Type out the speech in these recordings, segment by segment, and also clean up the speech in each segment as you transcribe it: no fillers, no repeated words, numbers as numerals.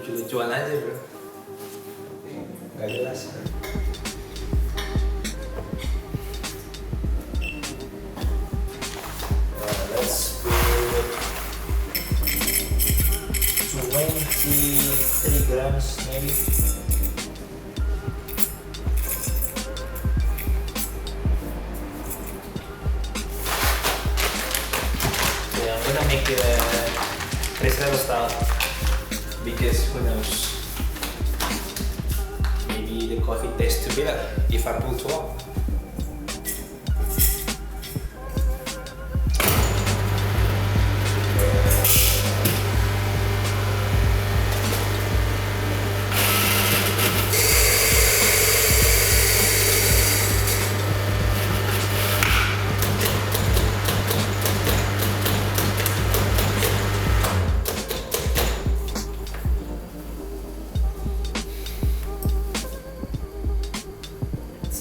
lucu-lucuan aja bro, nggak jelas bro. Let's put 23 grams maybe. Yeah, I'm gonna make it a ristretto style because who knows, maybe the coffee tastes too bitter if I pull too long.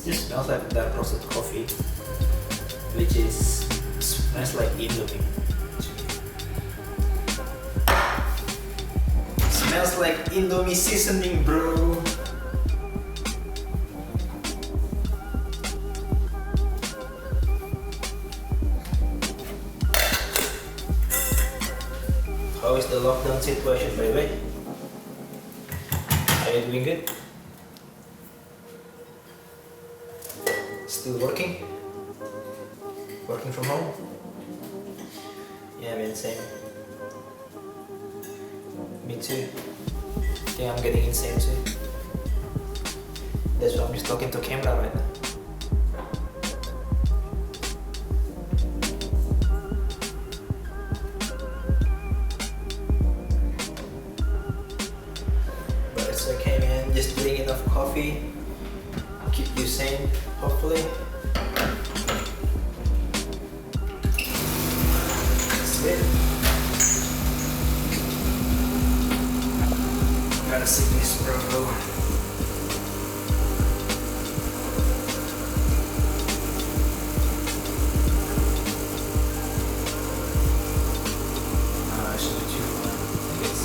It just smells like dark roasted coffee, which is smells like Indomie. Smells like Indomie seasoning, bro. How is the lockdown situation, by the way? Are you doing good? Still working? Working from home? Yeah man, same. Me too. I think I'm getting insane too. That's why I'm just talking to camera right now. But it's okay man, just drink enough coffee. Keep you sane, hopefully. That's it. Gotta see this, bro. I should do two. I guess.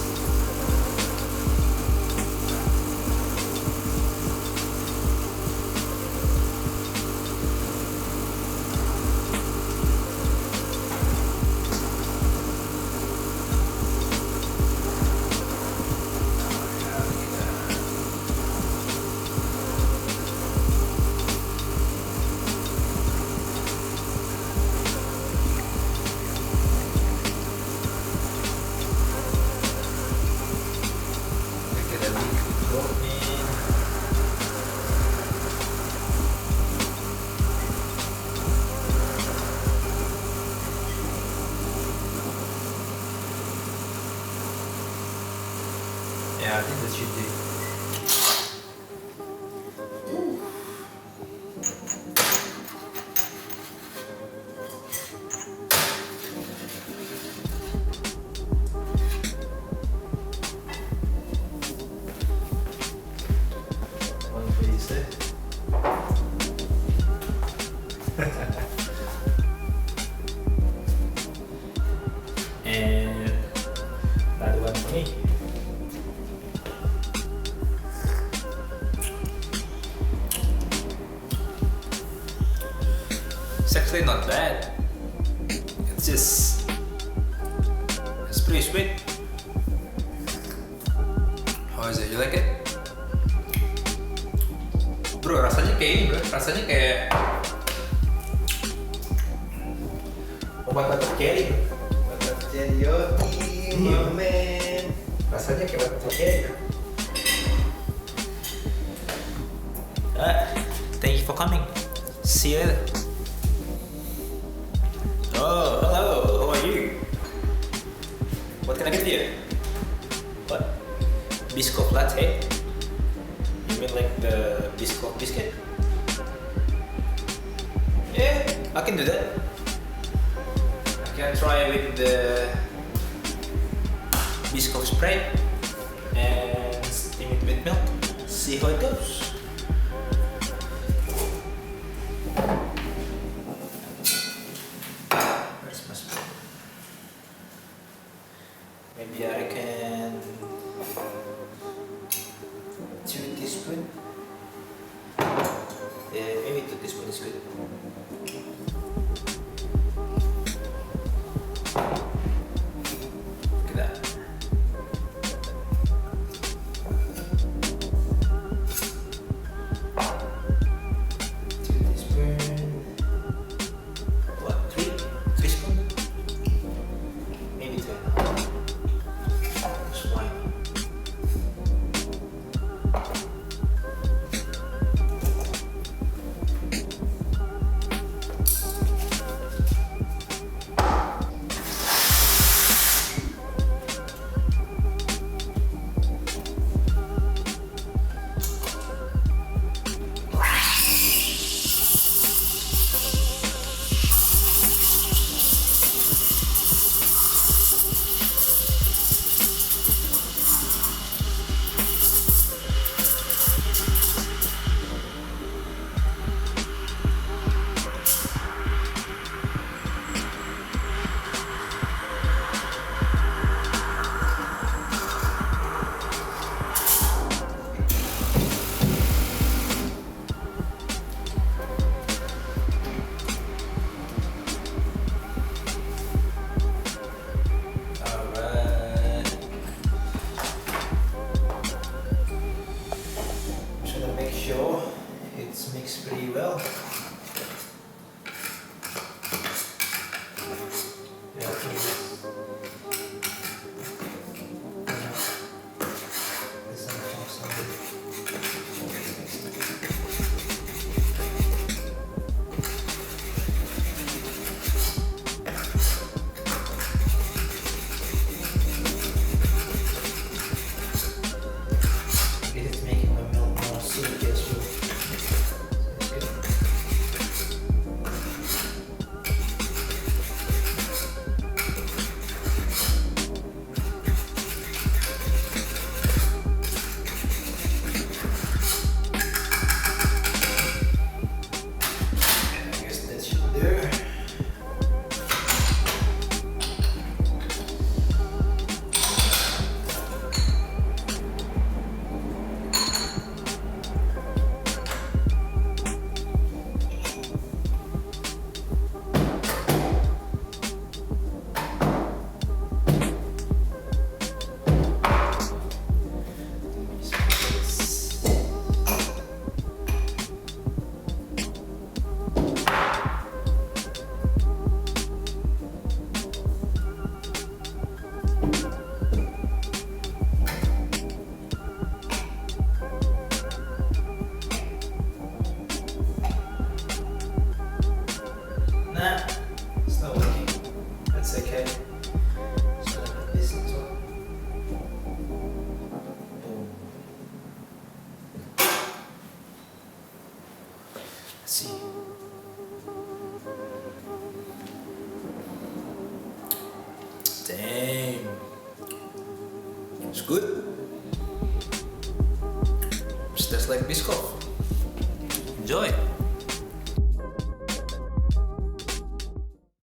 Yeah, I think that should do. One piece, eh? And another one for me. It's actually not bad. It's pretty sweet. How is it? You like it? Bro, rasanya kayak ini bro. Rasanya kayak obat batuk cherry bro. Batuk cherry, yo, man. Rasanya kayak batuk cherry bro. Thank you for coming. See you later. Oh, hello. How are you? What can I get you? What? Biscoff latte? You mean like the Biscoff biscuit? Yeah, I can do that. I can try with the Biscoff spray and steam it with milk. See how it goes. Where's my spoon? Maybe I can working. This is awesome. It's making the milk more silky as well. It's good. And I guess that should do. Nah, it's not working. That's okay. So like this as well. Boom. Let's see. Damn. It's good. It's just like Biscoff. Enjoy.